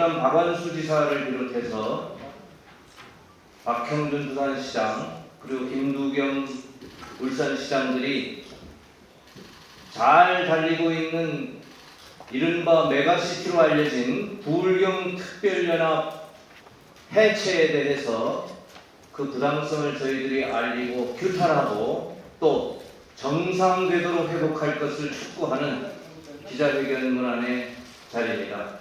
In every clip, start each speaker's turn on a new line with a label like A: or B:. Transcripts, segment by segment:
A: 경남 박완수 지사를 비롯해서 박형준 부산시장 그리고 김두겸 울산시장들이 잘 달리고 있는 이른바 메가시티로 알려진 부울경특별연합 해체에 대해서 그 부당성을 저희들이 알리고 규탄하고 또 정상궤도로 회복할 것을 촉구하는 기자회견 문안의 자리입니다.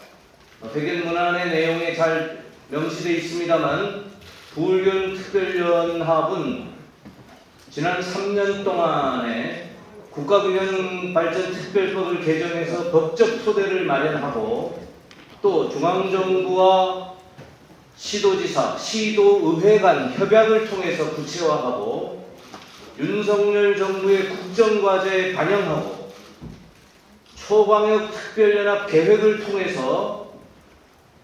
A: 회견 문안의 내용에 잘 명시되어 있습니다만 부울경특별연합은 지난 3년 동안에 국가균형발전특별법을 개정해서 법적 토대를 마련하고 또 중앙정부와 시도지사, 시도의회 간 협약을 통해서 구체화하고 윤석열 정부의 국정과제에 반영하고 초광역특별연합 계획을 통해서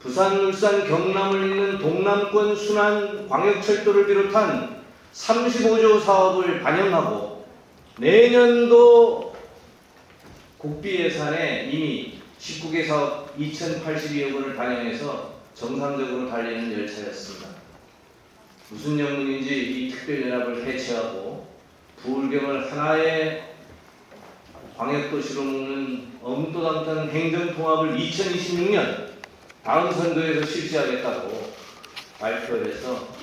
A: 부산, 울산, 경남을 잇는 동남권 순환 광역철도를 비롯한 35조 사업을 반영하고 내년도 국비 예산에 이미 19개 사업 2,082억 원을 반영해서 정상적으로 달리는 열차였습니다. 무슨 영문인지 이 특별연합을 해체하고 부울경을 하나의 광역도시로 묶는 엄도당탄 행정통합을 2026년 다음 선거에서 실시하겠다고 발표해서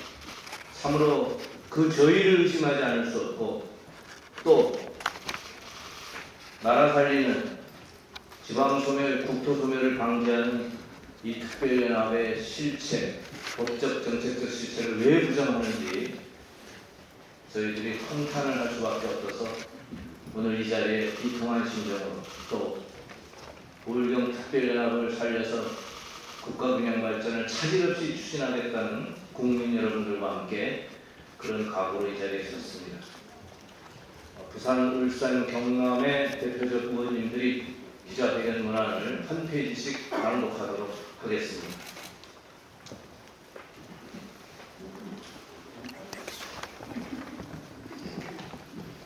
A: 참으로 그 저희를 의심하지 않을 수 없고 또 나라 살리는 지방소멸, 국토소멸을 방지하는 이 특별연합의 실체, 법적 정책적 실체를 왜 부정하는지 저희들이 통탄을 할 수밖에 없어서 오늘 이 자리에 비통한 심정으로 또 부울경 특별연합을 살려서 국가균형발전을 차질없이 추진하겠다는 국민 여러분들과 함께 그런 각오로 이 자리에 섰습니다. 부산, 울산, 경남의 대표적 의원님들이 기자회견 문안을 한 페이지씩 낭독하도록 하겠습니다.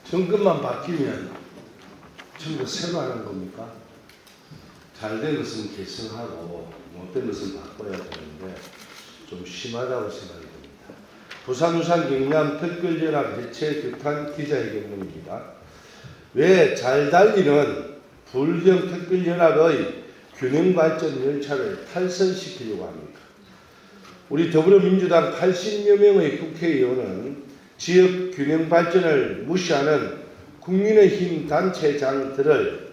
B: 정권만 바뀌면 전부 새로 하는 겁니까? 잘된 것은 개선하고 못된 것은 바꿔야 되는데 좀 심하다고 생각이 듭니다. 부산, 울산, 경남 특별연합 해체 규탄 기자회견문입니다. 왜 잘 달리는 부울경 특별연합의 균형발전 열차를 탈선시키려고 합니까? 우리 더불어민주당 80여 명의 국회의원은 지역 균형발전을 무시하는 국민의힘 단체장들의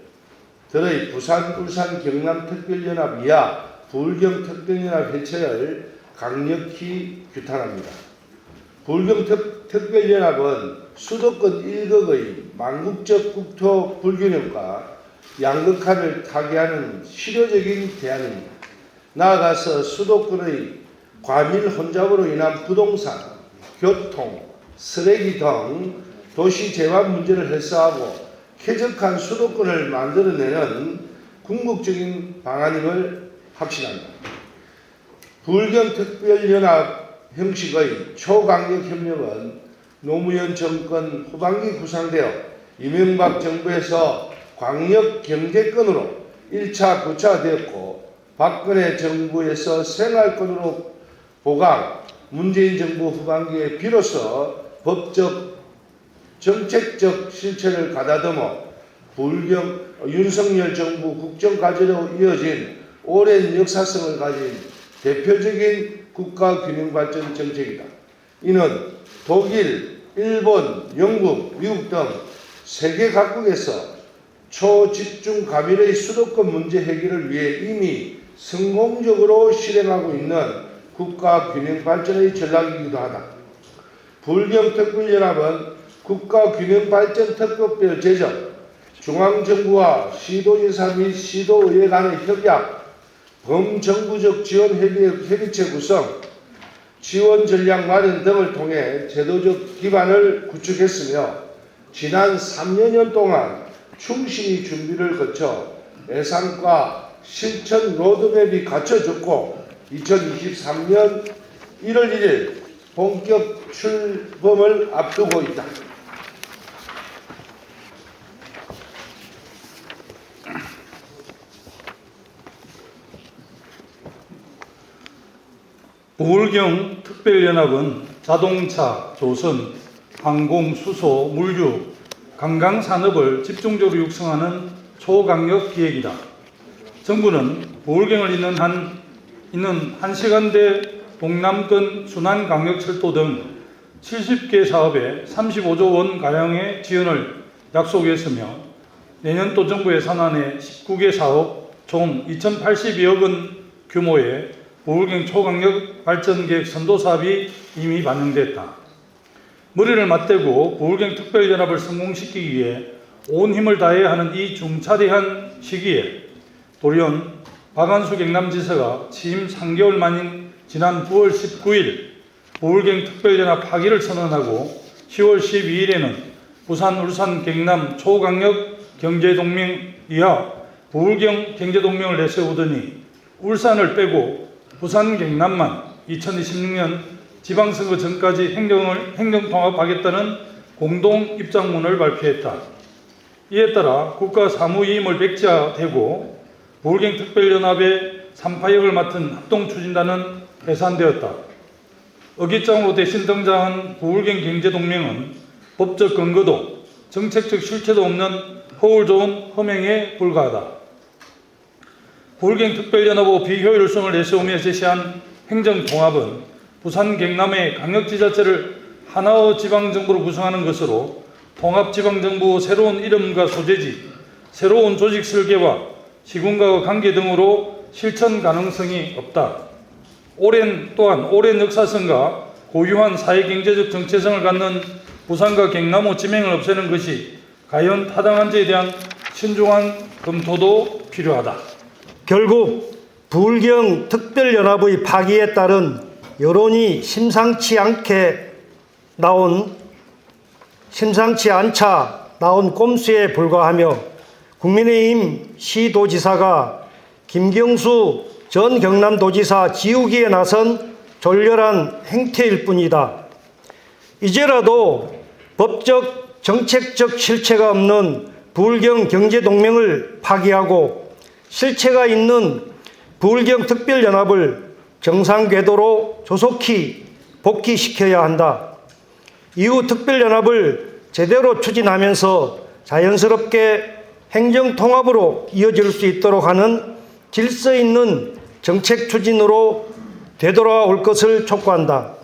B: 부산, 울산, 경남 특별연합 이하 부울경 특별연합 해체를 강력히 규탄합니다. 부울경 특별연합은 수도권 1극의 망국적 국토 불균형과 양극화를 타개하는 실효적인 대안입니다. 나아가서 수도권의 과밀 혼잡으로 인한 부동산, 교통, 쓰레기 등 도시 재활 문제를 해소하고 쾌적한 수도권을 만들어내는 궁극적인 방안임을 확신합니다. 부울경 특별연합 형식의 초강력협력은 노무현 정권 후반기 구상되어 이명박 정부에서 광역경제권으로 1차 구체화되었고 박근혜 정부에서 생활권으로 보강, 문재인 정부 후반기에 비로소 법적, 정책적 실체를 가다듬어 부울경 윤석열 정부 국정과제로 이어진 오랜 역사성을 가진 대표적인 국가균형발전 정책이다. 이는 독일, 일본, 영국, 미국 등 세계 각국에서 초집중 과밀의 수도권 문제 해결을 위해 이미 성공적으로 실행하고 있는 국가균형발전의 전략이기도 하다. 부울경 특별연합은 국가균형발전 특별법 제정, 중앙정부와 시도지사 및 시도의회 간의 협약, 범정부적 지원 협의체 구성, 지원 전략 마련 등을 통해 제도적 기반을 구축했으며 지난 3년 동안 충실히 준비를 거쳐 예산과 실천 로드맵이 갖춰졌고 2023년 1월 1일 본격 출범을 앞두고 있다.
C: 부울경 특별연합은 자동차, 조선, 항공, 수소, 물류, 관광 산업을 집중적으로 육성하는 초강력 기획이다. 정부는 부울경을 잇는 한시간대 동남권 순환광역철도 등 70개 사업에 35조 원 가량의 지원을 약속했으며 내년도 정부 예산안에 19개 사업 총 2,082억 원 규모의 부울경 초강력 발전계획 선도사업이 이미 반영됐다. 머리를 맞대고 부울경 특별연합을 성공시키기 위해 온 힘을 다해야 하는 이 중차대한 시기에 돌연 박한수 경남지사가 취임 3개월 만인 지난 9월 19일 부울경 특별연합 파기를 선언하고 10월 12일에는 부산, 울산, 경남 초강력 경제동맹 이하 부울경 경제동맹을 내세우더니 울산을 빼고 부산, 경남만 2026년 지방선거 전까지 행정통합하겠다는 공동 입장문을 발표했다. 이에 따라 국가사무위임을 백지화되고 부울경 특별연합의 3파역을 맡은 합동추진단은 해산되었다. 어깃장으로 대신 등장한 부울경 경제동맹은 법적 근거도 정책적 실체도 없는 허울 좋은 허명에 불과하다. 부울경 특별연합의 비효율성을 내세우며 제시한 행정통합은 부산, 경남의 강력지자체를 하나의 지방정부로 구성하는 것으로 통합지방정부의 새로운 이름과 소재지, 새로운 조직 설계와 시군과의 관계 등으로 실천 가능성이 없다. 또한 오랜 역사성과 고유한 사회경제적 정체성을 갖는 부산과 경남의 지명을 없애는 것이 과연 타당한지에 대한 신중한 검토도 필요하다.
D: 결국 부울경 특별연합의 파기에 따른 여론이 심상치 않자 나온 꼼수에 불과하며 국민의힘 시도지사가 김경수 전 경남도지사 지우기에 나선 졸렬한 행태일 뿐이다. 이제라도 법적 정책적 실체가 없는 부울경 경제동맹을 파기하고 실체가 있는 부울경 특별연합을 정상궤도로 조속히 복귀시켜야 한다. 이후 특별연합을 제대로 추진하면서 자연스럽게 행정통합으로 이어질 수 있도록 하는 질서 있는 정책 추진으로 되돌아올 것을 촉구한다.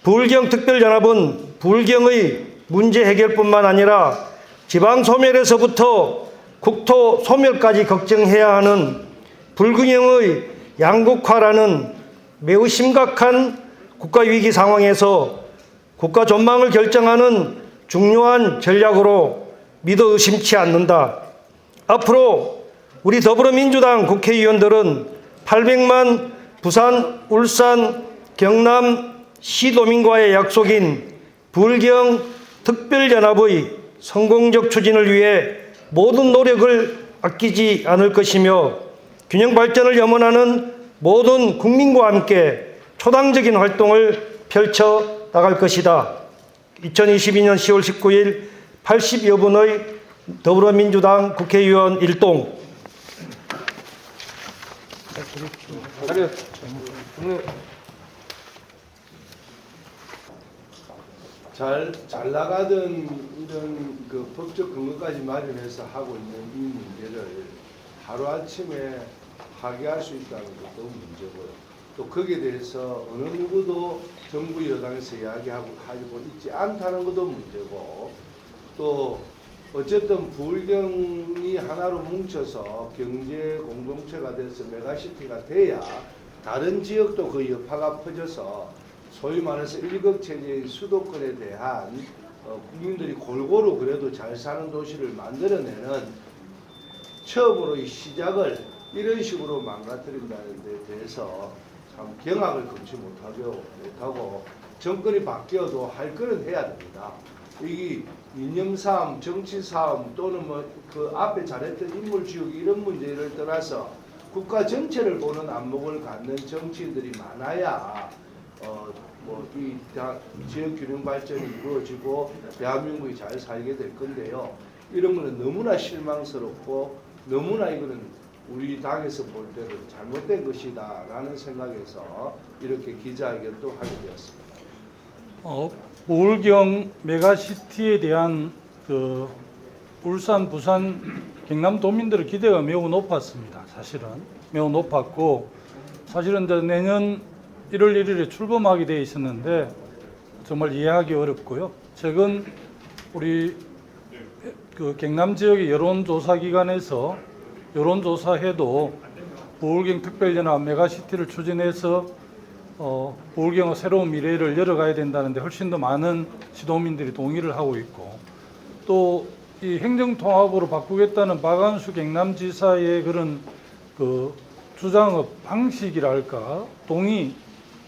D: 부울경 특별연합은 부울경의 문제 해결뿐만 아니라 지방 소멸에서부터 국토 소멸까지 걱정해야 하는 불균형의 양극화라는 매우 심각한 국가위기 상황에서 국가 전망을 결정하는 중요한 전략으로 믿어 의심치 않는다. 앞으로 우리 더불어민주당 국회의원들은 800만 부산, 울산, 경남 시도민과의 약속인 부울경 특별연합의 성공적 추진을 위해 모든 노력을 아끼지 않을 것이며 균형 발전을 염원하는 모든 국민과 함께 초당적인 활동을 펼쳐 나갈 것이다. 2022년 10월 19일 80여 분의 더불어민주당 국회의원 일동.
B: 잘 나가던 이런 그 법적 근거까지 마련해서 하고 있는 이 문제를 하루아침에 파기할 수 있다는 것도 문제고요. 또 거기에 대해서 어느 누구도 정부 여당에서 이야기하고 있지 않다는 것도 문제고, 또 어쨌든 부울경이 하나로 뭉쳐서 경제 공동체가 돼서 메가시티가 돼야 다른 지역도 그 여파가 퍼져서 소위 말해서 일극체제의 수도권에 대한 국민들이 골고루 그래도 잘 사는 도시를 만들어내는 처음으로 이 시작을 이런 식으로 망가뜨린다는 데 대해서 참 경악을 금치 못하고 정권이 바뀌어도 할 거는 해야 됩니다. 이게 이념싸움, 정치싸움 또는 뭐 그 앞에 잘했던 인물 지우기 이런 문제를 떠나서 국가 전체를 보는 안목을 갖는 정치인들이 많아야 이 지역 균형 발전이 이루어지고 대한민국이 잘 살게 될 건데요. 이런 거는 너무나 실망스럽고 너무나 이거는 우리 당에서 볼 때는 잘못된 것이다라는 생각에서 이렇게 기자회견도 하게 되었습니다.
C: 부울경 메가시티에 대한 그 울산, 부산, 경남 도민들의 기대가 매우 높았습니다. 사실은 매우 높았고, 사실은 이제 내년 1월 1일에 출범하게 돼 있었는데 정말 이해하기 어렵고요. 최근 우리 그 경남 지역의 여론조사기관에서 여론조사해도 부울경 특별연합 메가시티를 추진해서 부울경의 새로운 미래를 열어가야 된다는데 훨씬 더 많은 시도민들이 동의를 하고 있고, 또 이 행정통합으로 바꾸겠다는 박완수 경남지사의 그런 그 주장의 방식이랄까 동의,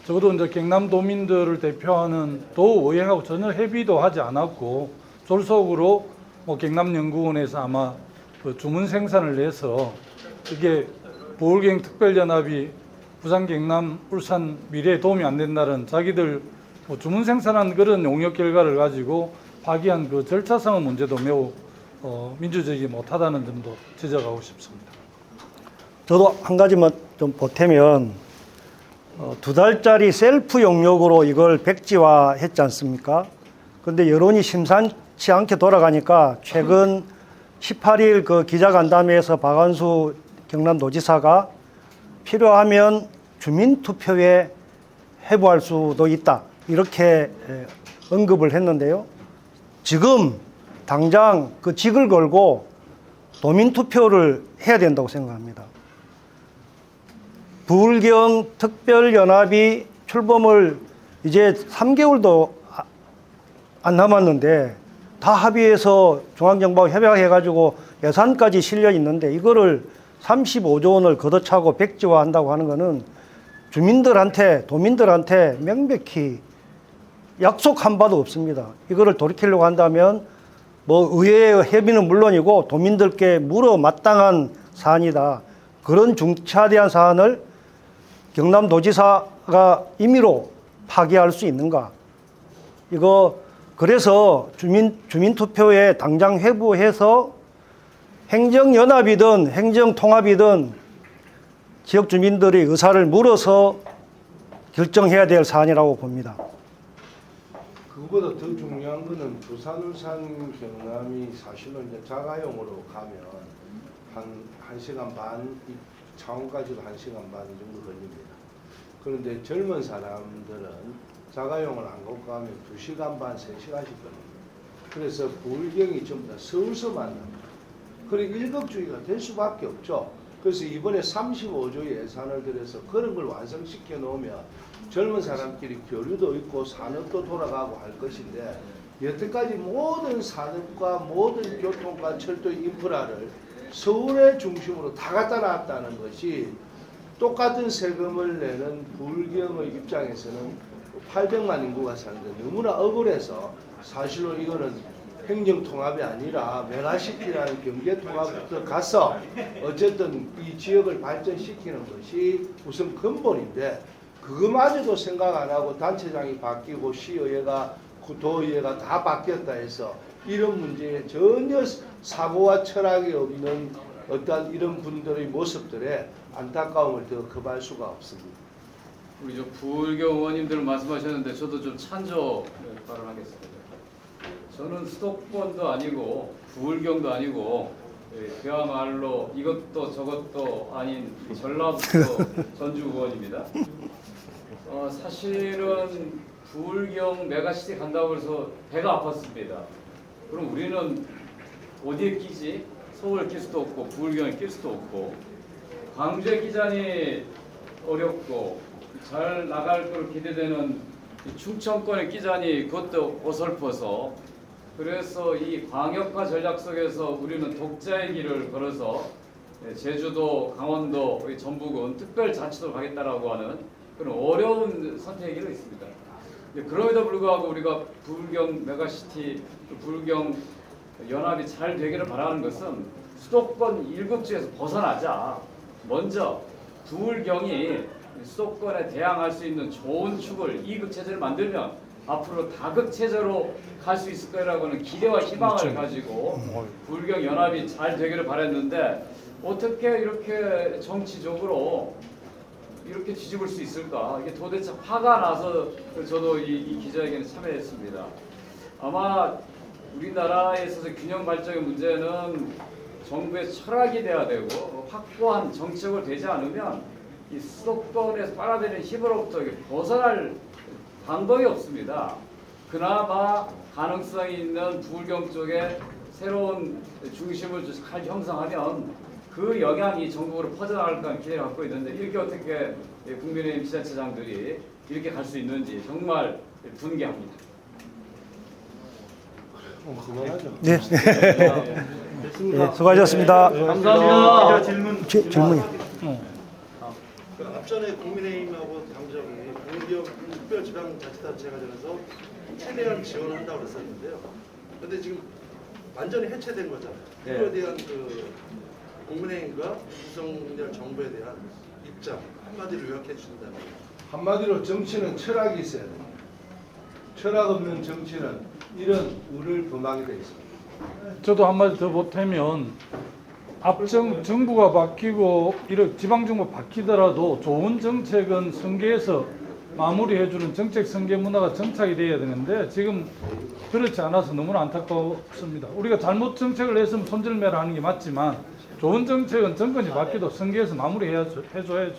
C: 적어도 이제 경남도민들을 대표하는 도의회하고 전혀 협의도 하지 않았고 졸속으로 뭐 경남연구원에서 아마 그 주문 생산을 내서 이게 부울경 특별연합이 부산, 경남, 울산 미래에 도움이 안 된다는 자기들 뭐 주문 생산한 그런 용역 결과를 가지고 파기한 그 절차상의 문제도 매우 민주적이지 못하다는 점도 지적하고 싶습니다.
D: 저도 한 가지만 좀 보태면 2달짜리 셀프 용역으로 이걸 백지화했지 않습니까? 그런데 여론이 심상치 않게 돌아가니까 최근 18일 그 기자간담회에서 박완수 경남도지사가 필요하면 주민투표에 회부할 수도 있다, 이렇게 언급을 했는데요. 지금 당장 그 직을 걸고 도민투표를 해야 된다고 생각합니다. 부울경 특별연합이 출범을 이제 3개월도 안 남았는데 다 합의해서 중앙정부하고 협약해가지고 예산까지 실려 있는데 이거를 35조 원을 걷어차고 백지화한다고 하는 것은 주민들한테, 도민들한테 명백히 약속한 바도 없습니다. 이거를 돌이키려고 한다면 뭐 의회의 협의는 물론이고 도민들께 물어 마땅한 사안이다. 그런 중차대한 사안을 경남도지사가 임의로 파기할 수 있는가? 이거 그래서 주민투표에 당장 회부해서 행정연합이든 행정통합이든 지역 주민들의 의사를 물어서 결정해야 될 사안이라고 봅니다.
B: 그거보다 더 중요한 거는 부산, 울산, 경남이 사실은 이제 자가용으로 가면 한 시간 반, 창원까지도 1시간 반 정도 걸립니다. 그런데 젊은 사람들은 자가용을 안 갖고 가면 2시간 반, 3시간씩 걸립니다. 그래서 부울경이 전부 다 서울서 만납니다. 그리고 일극주의가 될 수밖에 없죠. 그래서 이번에 35조 예산을 들여서 그런 걸 완성시켜 놓으면 젊은 사람끼리 교류도 있고 산업도 돌아가고 할 것인데, 여태까지 모든 산업과 모든 교통과 철도 인프라를 서울의 중심으로 다 갖다 놨다는 것이 똑같은 세금을 내는 부울경의 입장에서는 800만 인구가 사는데 너무나 억울해서, 사실로 이거는 행정통합이 아니라 메가시티라는 경제통합부터 가서 어쨌든 이 지역을 발전시키는 것이 우선 근본인데, 그거마저도 생각 안 하고 단체장이 바뀌고 시의회가 도의회가 다 바뀌었다 해서 이런 문제에 전혀 사고와 철학이 없는 어떤 이런 분들의 모습들에 안타까움을 더 급할 수가 없습니다.
E: 우리 저 부울경 의원님들 말씀하셨는데 저도 좀 찬조 발언하겠습니다. 저는 수도권도 아니고 부울경도 아니고 그야말로 이것도 저것도 아닌 전라북도 전주 의원입니다. 사실은 부울경 메가시티 간다고 해서 배가 아팠습니다. 그럼 우리는 어디에 끼지? 서울 낄 수도 없고 부울경에 낄 수도 없고, 광주에 끼자니 어렵고 잘 나갈 걸 기대되는 충청권에 끼자니 그것도 어설퍼서, 그래서 이 광역화 전략 속에서 우리는 독자의 길을 걸어서 제주도, 강원도, 전북은 특별자치도로 가겠다라고 하는 그런 어려운 선택이 있습니다. 그럼에도 불구하고 우리가 부울경 메가시티, 부울경 연합이 잘 되기를 바라는 것은 수도권 일극주에서 벗어나자. 먼저 부울경이 수도권에 대항할 수 있는 좋은 축을, 이극 체제를 만들면 앞으로 다극 체제로 갈 수 있을 거라고는 기대와 희망을 가지고 부울경 연합이 잘 되기를 바랐는데, 어떻게 이렇게 정치적으로 이렇게 뒤집을 수 있을까? 이게 도대체 화가 나서 저도 이 기자회견에 참여했습니다. 아마 우리나라에 있어서 균형 발전의 문제는 정부의 철학이 돼야 되고 확고한 정책을 되지 않으면 이 수도권에서 빨아들이는 힘으로부터 벗어날 방법이 없습니다. 그나마 가능성이 있는 부울경 쪽에 새로운 중심을 잘 형성하면 그 영향이 전국으로 퍼져나갈 거라는 기대를 갖고 있는데 이렇게 어떻게 국민의힘 지자체장들이 이렇게 갈 수 있는지 정말 분개합니다.
B: 그만하죠.
D: 네. 네, 수고하셨습니다.
C: 감사합니다.
D: 질문이요.
F: 그 앞전에 국민의힘하고 당정이 부울경 특별지방자치단체 관련해서 최대한 지원을 한다고 그랬었는데요. 그런데 지금 완전히 해체된 거잖아요. 그거에 대한 그 국민의힘과 윤석열 정부에 대한 입장 한마디로 요약해 주신다면.
B: 한마디로 정치는 철학이 있어야 됩니다. 철학 없는 정치는 이런 우를 범하게 돼 있습니다.
C: 저도 한마디 더 보태면 정부가 바뀌고 이런 지방정부 바뀌더라도 좋은 정책은 선거에서 마무리해주는 정책 선거 문화가 정착이 돼야 되는데 지금 그렇지 않아서 너무나 안타깝습니다. 우리가 잘못 정책을 했으면 손절매를 하는 게 맞지만 좋은 정책은 정권이 바뀌도 선거에서 마무리해줘야죠.